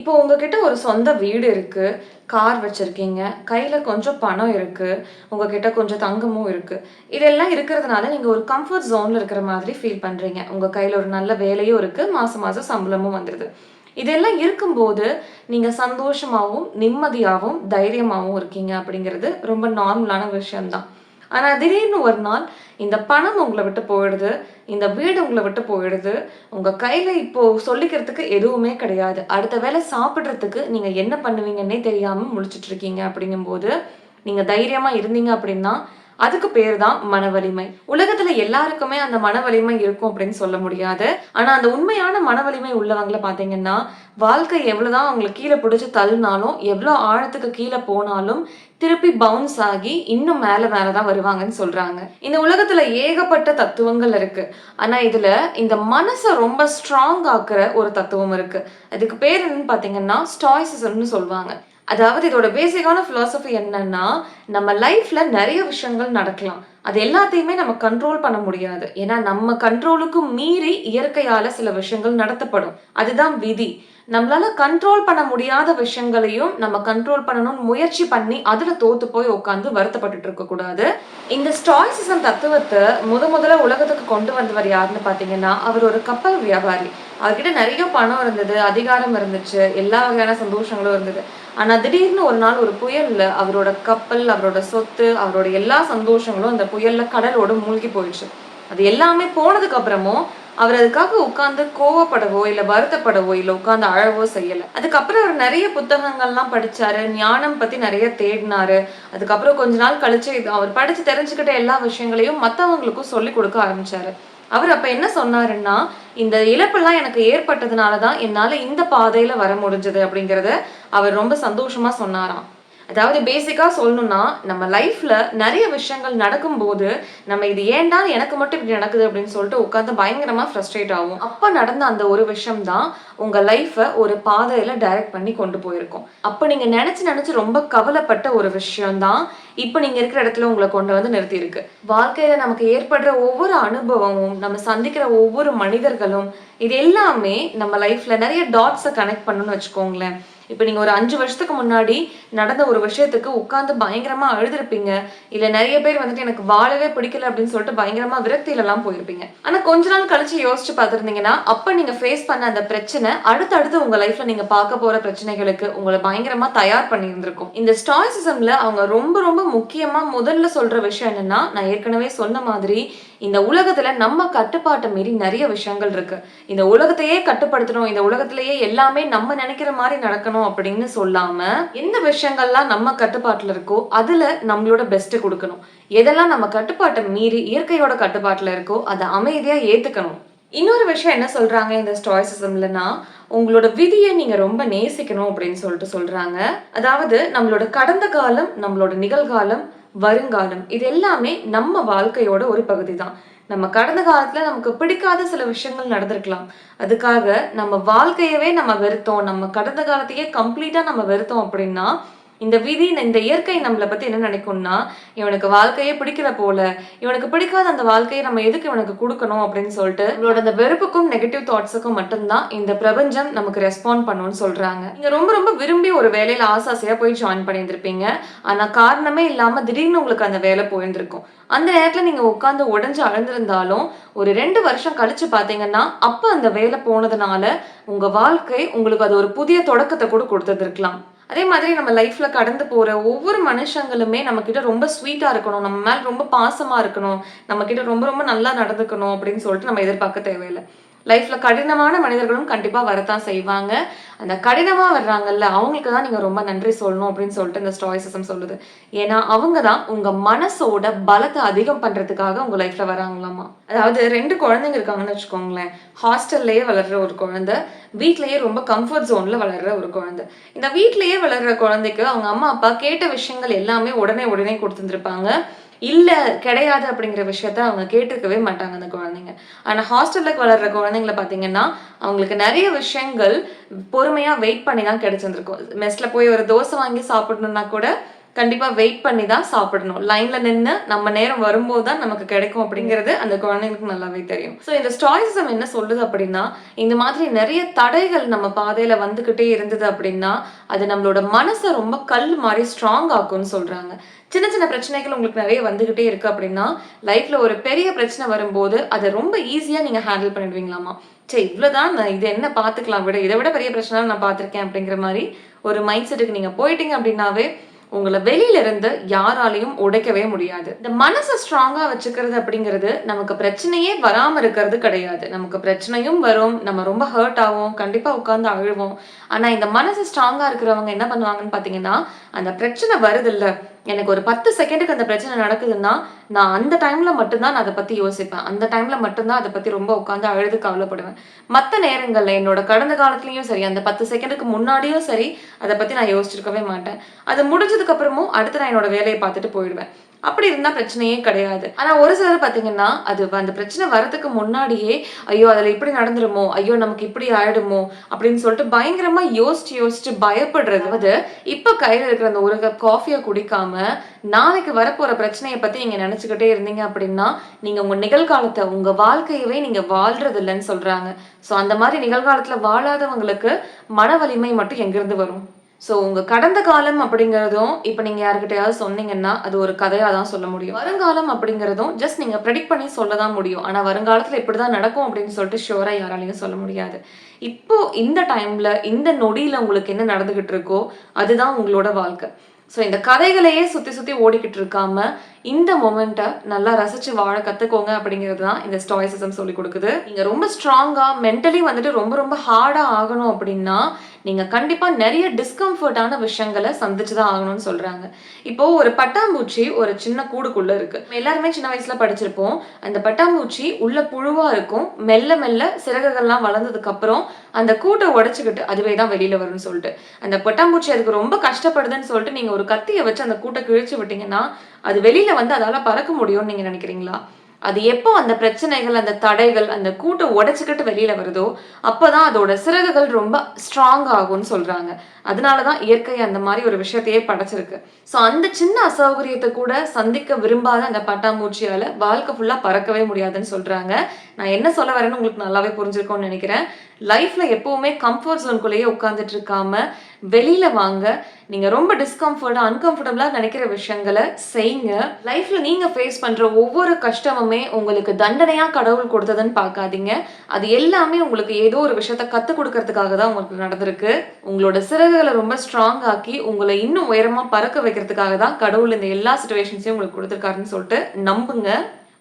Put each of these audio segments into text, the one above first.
இப்போ உங்ககிட்ட ஒரு சொந்த வீடு இருக்கு, கார் வச்சிருக்கீங்க, கையில கொஞ்சம் பணம் இருக்கு, உங்ககிட்ட கொஞ்சம் தங்கமும் இருக்கு. இதெல்லாம் இருக்கிறதுனால நீங்க ஒரு கம்ஃபர்ட் ஜோன்ல இருக்கிற மாதிரி ஃபீல் பண்றீங்க. உங்க கையில ஒரு நல்ல வேலையும் இருக்கு, மாசம் மாசம் சம்பளமும் வந்துருது. இதெல்லாம் இருக்கும்போது, நீங்க சந்தோஷமாவும், நிம்மதியாவும், தைரியமாவும் இருக்கீங்க அப்படிங்கிறது ரொம்ப நார்மலான விஷயம் தான். ஆனா திடீர்னு ஒரு நாள் இந்த பணம் உங்கள விட்டு போயிடுது. இந்த வீடு உங்கள விட்டு போயிடுது. உங்க கையில இப்போ சொல்லிக்கிறதுக்கு எதுவுமே கிடையாது. அடுத்த வேளை சாப்பிடுறதுக்கு நீங்க என்ன பண்ணுவீங்கன்னே தெரியாம முழிச்சுட்டு இருக்கீங்க அப்படிங்கும்போது, நீங்க தைரியமா இருந்தீங்க அப்படின்னா, அதுக்கு பேரு தான் மன வலிமை. உலகத்துல எல்லாருக்குமே அந்த மன வலிமை இருக்கும் அப்படின்னு சொல்ல முடியாது. ஆனா அந்த உண்மையான மன வலிமை உள்ளவங்கள பார்த்தீங்கன்னா, வாழ்க்கை எவ்வளவுதான் அவங்கள கீழ பிடிச்சு தள்ளினாலும், எவ்வளோ ஆழத்துக்கு கீழ போனாலும், திருப்பி பவுன்ஸ் ஆகி இன்னும் மேல மேல தான் வருவாங்கன்னு சொல்றாங்க. இந்த உலகத்துல ஏகப்பட்ட தத்துவங்கள் இருக்கு. ஆனா இதுல இந்த மனச ரொம்ப ஸ்ட்ராங் ஆக்குற ஒரு தத்துவம் இருக்கு. அதுக்கு பேர் என்னன்னு பார்த்தீங்கன்னா, ஸ்டாய்சிசம்னு சொல்லுவாங்க. அதாவது இதோட பேசிக்கான பிலாசபி என்னன்னா, நம்ம லைஃப்ல நெறைய விஷயங்கள் நடக்கலாம். அது எல்லாத்தையுமே நம்ம கண்ட்ரோல் பண்ண முடியாது. ஏன்னா நம்ம கண்ட்ரோலுக்கு மீறி இயற்கையால சில விஷயங்கள் நடத்தப்படும். அதுதான் விதி. நம்மளால கண்ட்ரோல் பண்ண முடியாத விஷயங்களையும் நம்ம கண்ட்ரோல் பண்ணணும்னு முயற்சி பண்ணி, அதுல தோத்து போய் உட்கார்ந்து வருத்தப்பட்டுட்டு இருக்கக்கூடாது. இந்த ஸ்டாய்சிசம் தத்துவத்த முதல்ல உலகத்துக்கு கொண்டு வந்தவர் யாருன்னு பார்த்தீங்கன்னா, அவர் ஒரு கப்பல் வியாபாரி. அவர்கிட்ட நெறைய பணம் இருந்தது, அதிகாரம் இருந்துச்சு, எல்லா வகையான சந்தோஷங்களும் இருந்தது. ஆனா திடீர்னு ஒரு நாள் ஒரு புயல்ல அவரோட கப்பல், அவரோட சொத்து, அவரோட எல்லா சந்தோஷங்களும் அந்த புயல்ல கடலோட மூழ்கி போயிடுச்சு. அது எல்லாமே போனதுக்கு அப்புறமும் அவர் அதுக்காக உட்கார்ந்து கோவப்படவோ, இல்ல வருத்தப்படவோ, இல்ல உட்கார்ந்து அழவோ செய்யல. அதுக்கப்புறம் அவர் நெறைய புத்தகங்கள்லாம் படிச்சாரு. ஞானம் பத்தி நெறைய தேடினாரு. அதுக்கப்புறம் கொஞ்ச நாள் கழிச்சு அவர் படிச்சு தெரிஞ்சுக்கிட்ட எல்லா விஷயங்களையும் மத்தவங்களுக்கும் சொல்லிக் கொடுக்க ஆரம்பிச்சாரு. அவர் அப்ப என்ன சொன்னாருன்னா, "இந்த இழப்பெல்லாம் எனக்கு ஏற்பட்டதுனால தான் என்னால இந்த பாதையில வர முடிஞ்சது." அப்படிங்கிறத அவர் ரொம்ப சந்தோஷமா சொன்னாராம். அதாவது பேசிக்கா சொல்லணும்னா, நம்ம லைஃப்ல நெறைய விஷயங்கள் நடக்கும்போது, நம்ம இது ஏன்டா எனக்கு மட்டும் இப்படி நடக்குது அப்படின்னு சொல்லிட்டு உட்கார்ந்து பயங்கரமா ஃப்ரஸ்ட்ரேட் ஆவோம். அப்ப நடந்த அந்த ஒரு விஷயம் தான் உங்க லைஃப ஒரு பாதையில டைரக்ட் பண்ணி கொண்டு போயிருக்கும். அப்ப நீங்க நெனச்சு நெனச்சு ரொம்ப கவலைப்பட்ட ஒரு விஷயம் தான், இப்ப நீங்க இருக்கிற இடத்துல உங்கள கொண்டு வந்து நிறுத்தியிருக்கு. வாழ்க்கையில நமக்கு ஏற்படுற ஒவ்வொரு அனுபவமும், நம்ம சந்திக்கிற ஒவ்வொரு மனிதர்களும், இது எல்லாமே நம்ம லைஃப்ல நெறைய டாட்ஸ கனெக்ட் பண்ணும்னு வச்சுக்கோங்களேன். இப்ப நீங்க ஒரு 5 வருஷத்துக்கு முன்னாடி நடந்த ஒரு விஷயத்துக்கு உட்கார்ந்து பயங்கரமா அழுதுருப்பீங்க. இல்ல நெறைய பேர் வந்துட்டு எனக்கு வாழவே பிடிக்கல அப்படின்னு சொல்லிட்டு பயங்கரமா விரக்தியிலலாம் போயிருப்பீங்க. ஆனா கொஞ்ச நாள் கழிச்சு யோசிச்சு பார்த்திருந்தீங்கன்னா, அப்ப நீங்க ஃபேஸ் பண்ண அந்த பிரச்சனை அடுத்தடுத்து உங்க லைஃப்ல நீங்க பார்க்க போற பிரச்சனைகளுக்கு உங்கள பயங்கரமா தயார் பண்ணியிருந்திருக்கும். இந்த ஸ்டாய்சிசம்ல அவங்க ரொம்ப ரொம்ப முக்கியமா முதல்ல சொல்ற விஷயம் என்னன்னா, நான் ஏற்கனவே சொன்ன மாதிரி இந்த உலகத்துல நம்ம கட்டுப்பாட்ட மீறி நெறைய விஷயங்கள் இருக்கு. இந்த உலகத்தையே கட்டுப்படுத்தணும், இந்த உலகத்திலேயே எல்லாமே நம்ம நெனைக்கிற மாரி நடக்கணும் அப்படின்னு சொல்லாம, எந்த விஷயங்கள்லாம் நம்ம கட்டுப்பாட்டுல இருக்கோ, அதுல நம்மளோட பெஸ்ட்ட குடுக்கணும். எதெல்லாம் நம்ம கட்டுப்பாட்ட மீறி இயற்கையோட கட்டுப்பாட்டுல இருக்கோ, அத அமைதியா ஏத்துக்கணும். இன்னொரு விஷயம் என்ன சொல்றாங்க இந்த ஸ்டாய்சிசம்லன்னா, உங்களோட விதிய நீங்க ரொம்ப நேசிக்கணும் அப்படின்னு சொல்லிட்டு சொல்றாங்க. அதாவது நம்மளோட கடந்த காலம், நம்மளோட நிகழ்காலம், வருங்காலம் இது எல்லாமே நம்ம வாழ்க்கையோட ஒரு பகுதி தான். நம்ம கடந்த காலத்துல நமக்கு பிடிக்காத சில விஷயங்கள் நடந்திருக்கலாம். அதுக்காக நம்ம வாழ்க்கையவே நம்ம வெறுத்தோம். நம்ம கடந்த காலத்தையே கம்ப்ளீட்டா நம்ம வெறுத்தோம் அப்படின்னா, இந்த விதி இந்த இயற்கை நம்மள பத்தி என்ன நினைக்கும்னா, இவனுக்கு வாழ்க்கையே பிடிக்கல போல. இவனுக்கு பிடிக்காத அந்த வாழ்க்கைய நம்ம எதுக்கு இவனுக்கு குடுக்கணும் அப்படின்னு சொல்லிட்டு, நம்மளோட அந்த வெறுப்புக்கும், நெகட்டிவ் தாட்ஸுக்கும் மட்டும் தான் இந்த பிரபஞ்சம் நமக்கு ரெஸ்பாண்ட் பண்ணும்னு சொல்றாங்க. நீங்க ரொம்ப ரொம்ப விரும்பி ஒரு வேலையில ஆசையா போய் ஜாயின் பண்ணியிருந்திருப்பீங்க. ஆனா காரணமே இல்லாம திடீர்னு உங்களுக்கு அந்த வேலை போயிருந்திருக்கும். அந்த நேரத்துல நீங்க உட்கார்ந்து உடைஞ்சு அழுந்திருந்தாலும், ஒரு 2 வருஷம் கழிச்சு பார்த்தீங்கன்னா, அப்ப அந்த வேலை போனதுனால, உங்க வாழ்க்கை உங்களுக்கு அது ஒரு புதிய தொடக்கத்த கூட குடுத்திருந்திருக்கலாம். அதே மாதிரி நம்ம லைஃப்ல கடந்து போற ஒவ்வொரு மனுஷங்களுமே நம்மகிட்ட ரொம்ப ஸ்வீட்டா இருக்கணும். நம்ம மேல ரொம்ப பாசமா இருக்கணும். நம்மகிட்ட ரொம்ப ரொம்ப நல்லா நடந்துக்கணும் அப்படின்னு சொல்லிட்டு நம்ம எதிர்பார்க்க தேவையில்ல. லைஃப்ல கடினமான மனிதர்களும் கண்டிப்பா வரத்தான் செய்வாங்க. அந்த கடினமா வர்றாங்கல்ல, அவங்களுக்கு தான் நீங்க ரொம்ப நன்றி சொல்லணும் அப்படின்னு சொல்லிட்டு இந்த ஸ்டாய்சிசம் சொல்லுது. ஏன்னா, அவங்க தான் உங்க மனசோட பலத்த அதிகம் பண்றதுக்காக உங்க லைஃப்ல வராங்களாமா. அதாவது 2 குழந்தைங்க இருக்காங்கன்னு வச்சுக்கோங்களேன். ஹாஸ்டல்லயே வளர்ற ஒரு குழந்தை, வீட்லயே ரொம்ப கம்ஃபர்ட் ஜோன்ல வளர்ற ஒரு குழந்தை. இந்த வீட்லயே வளர்ற குழந்தைக்கு அவங்க அம்மா, அப்பா கேட்ட விஷயங்கள் எல்லாமே உடனே உடனே குடுத்துருந்துருப்பாங்க. இல்ல, கிடையாது அப்படிங்கிற விஷயத்த அவங்க கேட்டிருக்கவே மாட்டாங்க அந்த குழந்தைங்க. ஆனா ஹாஸ்டல்ல வளர்ற குழந்தைங்கள பார்த்தீங்கன்னா, அவங்களுக்கு நெறைய விஷயங்கள் பொறுமையா வெயிட் பண்ணி தான் கிடைச்சிருந்திருக்கும். மெஸ்ல போய் ஒரு தோசை வாங்கி சாப்பிடணும்னா கூட, கண்டிப்பா வெயிட் பண்ணி தான் சாப்பிடணும். லைன்ல நின்னு நம்ம நேரம் வரும்போது தான் நமக்கு கிடைக்கும் அப்படிங்கிறது அந்த குழந்தைங்களுக்கு நல்லாவே தெரியும். ஸோ இந்த ஸ்டாய்சிசம் என்ன சொல்லுது அப்படின்னா, இந்த மாதிரி நிறைய தடைகள் நம்ம பாதையில வந்துகிட்டே இருந்தது அப்படின்னா, அது நம்மளோட மனச ரொம்ப கல் மாரி ஸ்ட்ராங் ஆக்கும்னு சொல்றாங்க. சின்ன சின்ன பிரச்சனைகள் உங்களுக்கு நிறைய வந்துகிட்டே இருக்கு அப்படின்னா, லைஃப்ல ஒரு பெரிய பிரச்சனை வரும்போது, அத ரொம்ப ஈஸியா நீங்க ஹேண்டில் பண்ணிடுவீங்களாமா. சரி இவ்வளவுதான் இது என்ன பார்த்துக்கலாம் விட. இத விட பெரிய பிரச்சனை நான் பார்த்துருக்கேன் அப்படிங்கிற மாரி ஒரு மைண்ட் செட்டுக்கு நீங்க போயிட்டீங்க அப்படின்னாவே, உங்கள வெளியில இருந்து யாராலயும் உடைக்கவே முடியாது. இந்த மனச ஸ்ட்ராங்கா வச்சுக்கிறது அப்படிங்கிறது, நமக்கு பிரச்சனையே வராம இருக்கிறது கிடையாது. நமக்கு பிரச்சனையும் வரும். நம்ம ரொம்ப ஹர்ட் ஆவோம். கண்டிப்பா உட்கார்ந்து அழுவோம். ஆனா இந்த மனசு ஸ்ட்ராங்கா இருக்கிறவங்க என்ன பண்ணுவாங்கன்னு பார்த்தீங்கன்னா, அந்த பிரச்சனை வருதுல்ல, எனக்கு ஒரு 10 செகண்டுக்கு அந்த பிரச்சனை நடக்குதுன்னா, நான் அந்த டைம்ல மட்டும் தான் நான் அத பத்தி யோசிப்பேன். அந்த டைம்ல மட்டும் தான் அத பத்தி ரொம்ப உட்கார்ந்து அழுது கவலைப்படுவேன். மத்த நேரங்கள்ல என்னோட கடந்த காலத்திலயும் சரி, அந்த 10 செகண்டுக்கு முன்னாடியும் சரி, அத பத்தி நான் யோசிச்சிருக்கவே மாட்டேன். அது முடிஞ்சதுக்கு அப்புறமும் அடுத்து நான் என்னோட வேலைய பார்த்துட்டு போயிடுவேன். அப்படி இருந்தா பிரச்சனையே கிடையாது. ஆனா ஒரு சிலர் பார்த்தீங்கன்னா, அது அந்த பிரச்சனை வரதுக்கு முன்னாடியே, ஐயோ! அதுல இப்படி நடந்துருமோ? ஐயோ! நமக்கு இப்படி ஆயிடுமோ? அப்படின்னு சொல்லிட்டு பயங்கரமா யோசிச்சு யோசிச்சு பயப்படுறது. அதாவது இப்ப கையில இருக்கிற அந்த ஒரு கப் காஃபிய குடிக்காம, நாளைக்கு வரப்போற பிரச்சனைய பத்தி நீங்க நினைச்சுக்கிட்டே இருந்தீங்க அப்படின்னா, நீங்க உங்க நிகழ்காலத்த, உங்க வாழ்க்கையவே நீங்க வாழ்றது இல்லன்னு சொல்றாங்க. ஸோ அந்த மாரி நிகழ்காலத்துல வாழாதவங்களுக்கு மன வலிமை மட்டும் எங்கிருந்து வரும்? ஸோ உங்க கடந்த காலம் அப்படிங்கிறதும், இப்ப நீங்க யார்கிட்டயாவது சொன்னீங்கன்னா, அது ஒரு கதையா தான் சொல்ல முடியும். வருங்காலம் அப்படிங்கிறதும் ஜஸ்ட் நீங்க ப்ரெடிக்ட் பண்ணி சொல்ல தான் முடியும். ஆனா வருங்காலத்துல இப்படிதான் நடக்கும் அப்படின்னு சொல்லிட்டு ஷூரா யாராலயும் சொல்ல முடியாது. இப்போ இந்த டைம்ல, இந்த நொடியில உங்களுக்கு என்ன நடந்துகிட்டு இருக்கோ, அதுதான் உங்களோட வாழ்க்கை. ஸோ இந்த கதைகளையே சுத்தி சுத்தி ஓடிக்கிட்டு இருக்காம, இந்த மொமெண்ட்ட நல்லா ரசிச்சு வாழ கத்துக்கோங்க அப்படிங்கிறது தான் இந்த ஸ்டாய்சிசம் சொல்லிக் குடுக்குது. நீங்க ரொம்ப ஸ்ட்ராங்கா, மென்டலி வந்துட்டு ரொம்ப ரொம்ப ஹார்டா ஆகணும் அப்படின்னா, நீங்க கண்டிப்பா நெறைய டிஸ்கம்ஃபர்ட்டான விஷயங்கள சந்திச்சு தான் ஆகணும்னு சொல்றாங்க. இப்போ ஒரு பட்டாம்பூச்சி ஒரு சின்ன கூடுக்குள்ள இருக்கு. நம்ம எல்லாருமே சின்ன வயசுல படிச்சிருப்போம். அந்த பட்டாம்பூச்சி உள்ள புழுவா இருக்கும். மெல்ல மெல்ல சிறகுகள்லாம் வளர்ந்ததுக்கு அப்புறம் அந்த கூட்ட உடைச்சுக்கிட்டு அதுவே தான் வெளியில வரும்னு சொல்லிட்டு. அந்த பட்டாம்பூச்சி அதுக்கு ரொம்ப கஷ்டப்படுதுன்னு சொல்லிட்டு நீங்க ஒரு கத்திய வச்சு அந்த கூட்ட கிழிச்சு விட்டீங்கன்னா, அது வெளியில வந்து அதால பறக்க முடியும்னு நீங்க நினைக்கிறீங்களா? அது எப்போ அந்த பிரச்சனைகள், அந்த தடைகள், அந்த கூட்ட உடைச்சுக்கிட்டு வெளியில வருதோ, அப்பதான் அதோட சிறகுகள் ரொம்ப ஸ்ட்ராங் ஆகும்னு சொல்றாங்க. அதனால தான் இயற்கை அந்த மாரி ஒரு விஷயத்தையே படைச்சிருக்கு. ஸோ அந்த சின்ன அசௌகரியத்த கூட சந்திக்க விரும்பாத அந்த பட்டாம்பூச்சியால வாழ்க்கை ஃபுல்லா பறக்கவே முடியாதுன்னு சொல்றாங்க. நான் என்ன சொல்ல வரேன்னு உங்களுக்கு நல்லாவே புரிஞ்சிருக்கும்னு நெனைக்கிறேன். லைஃப்ல எப்பவுமே கம்ஃபர்ட் ஜோன்குள்ளேயே உட்கார்ந்துட்டு இருக்காம, வெளியில வாங்க. நீங்க ரொம்ப டிஸ்கம்ஃபர்ட்டா, அன்கம்ஃபர்டபுளா நெனைக்கிற விஷயங்கள செய்யுங்க. லைஃப்ல நீங்க ஃபேஸ் பண்ற ஒவ்வொரு கஷ்டமுமே உங்களுக்கு தண்டனையா கடவுள் கொடுத்ததுன்னு பார்க்காதீங்க. அது எல்லாமே உங்களுக்கு ஏதோ ஒரு விஷயத்த கத்துக் குடுக்கறதுக்காக தான் உங்களுக்கு நடந்திருக்கு. உங்களோட சிறகுகள ரொம்ப ஸ்ட்ராங் ஆக்கி, உங்கள இன்னும் உயரமா பறக்க வைக்கிறதுக்காக தான் கடவுள் இந்த எல்லா சிச்சுவேஷன்ஸையும் உங்களுக்கு குடுத்துருக்காருன்னு சொல்லிட்டு நம்புங்க.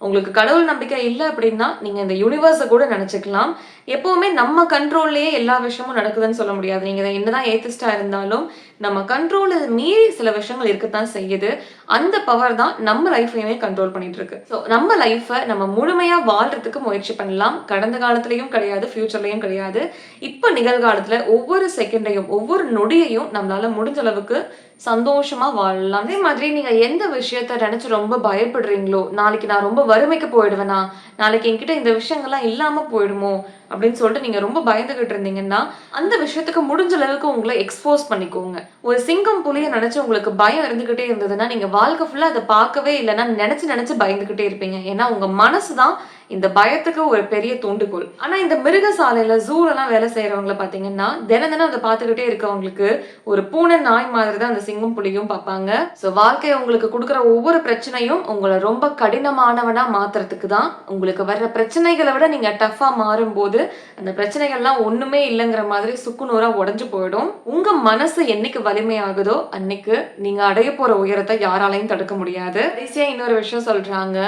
உங்களுக்கு கடவுள் நம்பிக்கை இல்ல அப்படின்னா, நீங்க இந்த யூனிவர்ஸ கூட நெனச்சுக்கலாம். எப்பவுமே நம்ம கண்ட்ரோல்லயே எல்லா விஷயமும் நடக்குதுன்னு சொல்ல முடியாது. நீங்க என்னதான் ஏத்திஸ்ட்டா இருந்தாலும், நம்ம கண்ட்ரோல மீறி சில விஷயங்கள் இருக்கத்தான் செய்யுது. அந்த பவர் தான் நம்ம லைஃப்பையுமே கண்ட்ரோல் பண்ணிட்டு இருக்கு. ஸோ நம்ம லைஃப்ப நம்ம முழுமையா வாழ்றதுக்கு முயற்சி பண்ணலாம். கடந்த காலத்திலயும் கிடையாது, ஃபியூச்சர்லயும் கிடையாது. இப்ப நிகழ்காலத்துல ஒவ்வொரு செகண்டையும், ஒவ்வொரு நொடியையும் நம்மளால முடிஞ்ச அளவுக்கு சந்தோஷமா வாழலாம். அதே மாதிரி நீங்க எந்த விஷயத்த நெனச்சு ரொம்ப பயப்படுறீங்களோ, நாளைக்கு நான் ரொம்ப வறுமைக்கு போயிடுவேனா? நாளைக்கு என்கிட்ட இந்த விஷயங்கள்லாம் இல்லாம போயிடுமோ? அப்படின்னு சொல்லிட்டு நீங்க ரொம்ப பயந்துகிட்டு இருந்தீங்கன்னா, அந்த விஷயத்துக்கு முடிஞ்ச அளவுக்கு உங்கள எக்ஸ்போஸ் பண்ணிக்கோங்க. ஒரு சிங்கம், புலிய நெனச்சு உங்களுக்கு பயம் இருந்துகிட்டே இருந்ததுன்னா, நீங்க வாழ்க்கை ஃபுல்லா அத பார்க்கவே இல்லன்னா, நெனச்சு நெனச்சு பயந்துகிட்டே இருப்பீங்க. ஏன்னா, உங்க மனசு தான் இந்த பயத்துக்கு ஒரு பெரிய தூண்டுகோல். ஆனா இந்த மிருகசாலையில, ஜூலலாம் வேலை செய்றவங்கள பார்த்தீங்கன்னா, தினம் தினம் அத பார்த்துக்கிட்டே இருக்கவங்களுக்கு, ஒரு பூனை, நாய் மாதிரி தான் அந்த சிங்கம், புலியும் பார்ப்பாங்க. ஸோ வாழ்க்கை உங்களுக்கு குடுக்குற ஒவ்வொரு பிரச்சனையும் உங்கள ரொம்ப கடினமானவனா மாத்துறதுக்கு தான். உங்களுக்கு வர்ற பிரச்சனைகள விட நீங்க டஃப்பா மாறும்போது, அந்த பிரச்சனைகள்லாம் ஒண்ணுமே இல்லங்கிற மாதிரி சுக்குநூறா உடைஞ்சு போயிடும். உங்க மனசு என்னைக்கு வலிமையாகுதோ, அன்னைக்கு நீங்க அடைய போற உயரத்த யாராலயும் தடுக்க முடியாது. கடைசியா இன்னொரு விஷயம் சொல்றாங்க.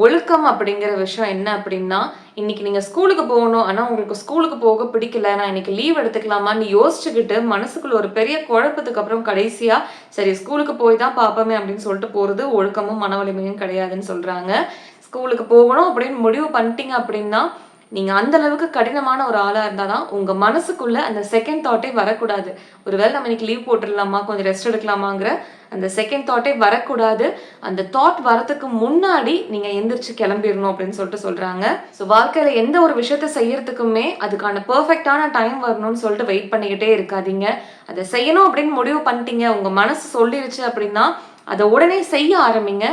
ஒழுக்கம் அப்படிங்கிற விஷயம் என்ன அப்படின்னா, இன்னைக்கு நீங்க ஸ்கூலுக்கு போகணும். ஆனா உங்களுக்கு ஸ்கூலுக்கு போக பிடிக்கல. நான் இன்னைக்கு லீவ் எடுத்துக்கலாமான்னு யோசிச்சுக்கிட்டு, மனசுக்குள்ள ஒரு பெரிய குழப்பத்துக்கு அப்புறம் கடைசியா, சரி ஸ்கூலுக்கு போய் தான் பார்ப்போமே அப்படின்னு சொல்லிட்டு போறது ஒழுக்கமும், மன வலிமையும் கிடையாதுன்னு சொல்றாங்க. ஸ்கூலுக்கு போகணும் அப்படின்னு முடிவு பண்ணிட்டீங்க அப்படின்னா, நீங்க அந்த அளவுக்கு கடினமான ஒரு ஆளா இருந்தா தான் உங்க மனசுக்குள்ள அந்த செகண்ட் தாட்டே வரக்கூடாது. ஒருவேளை நம்ம இன்னைக்கு லீவ் போட்டுறலாமா, கொஞ்சம் ரெஸ்ட் எடுக்கலாமாங்கிற அந்த செகண்ட் தாட்டே வரக்கூடாது. அந்த தாட் வரதுக்கு முன்னாடி நீங்க எந்திரிச்சு கிளம்பிரணும் அப்படின்னு சொல்றாங்க. ஸோ வாழ்க்கையில எந்த ஒரு விஷயத்த செய்யறதுக்குமே அதுக்கான பெர்ஃபெக்ட்டான டைம் வரணும்னு சொல்லிட்டு வெயிட் பண்ணிக்கிட்டே இருக்காதீங்க. அத செய்யணும் அப்படின்னு முடிவு பண்ணிட்டீங்க, உங்க மனசு சொல்லிருச்சு அப்படின்னா, அத உடனே செய்ய ஆரம்பிங்க.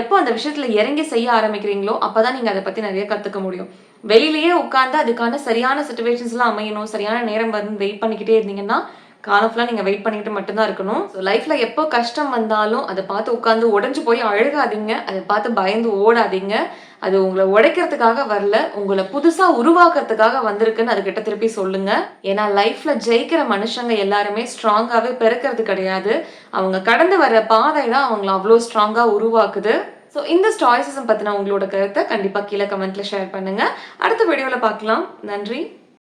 எப்போ அந்த விஷயத்துல இறங்கி செய்ய ஆரம்பிக்கிறீங்களோ, அப்பதான் நீங்க அத பத்தி நெறைய கத்துக்க முடியும். வெளியிலேயே உட்கார்ந்து அதுக்கான சரியான சிச்சுவேஷன்ஸ்லாம் அமையணும், சரியான நேரம் வரும்னு வெயிட் பண்ணிக்கிட்டே இருந்தீங்கன்னா, காலம் ஃபுல்லா நீங்க வெயிட் பண்ணிட்டு மட்டும் தான் இருக்கணும். ஸோ லைஃப்ல எப்போ கஷ்டம் வந்தாலும் அத பார்த்து உட்கார்ந்து உடைஞ்சு போய் அழுகாதீங்க. அத பார்த்து பயந்து ஓடாதீங்க. அது உங்கள உடைக்கிறதுக்காக வரல, உங்கள புதுசா உருவாக்குறதுக்காக வந்திருக்குன்னு அதுகிட்ட திருப்பி சொல்லுங்க. ஏன்னா லைஃப்ல ஜெயிக்கிற மனுஷங்க எல்லாருமே ஸ்ட்ராங்காவே பிறக்கிறது கிடையாது. அவங்க கடந்து வர்ற பாதை தான் அவங்கள அவ்ளோ ஸ்ட்ராங்கா உருவாக்குது. ஸோ இந்த ஸ்டாய்ஸிசம் பத்தின உங்களோட கருத்த கண்டிப்பா கீழ கமெண்ட்ல ஷேர் பண்ணுங்க. அடுத்த வீடியோல பார்க்கலாம். நன்றி.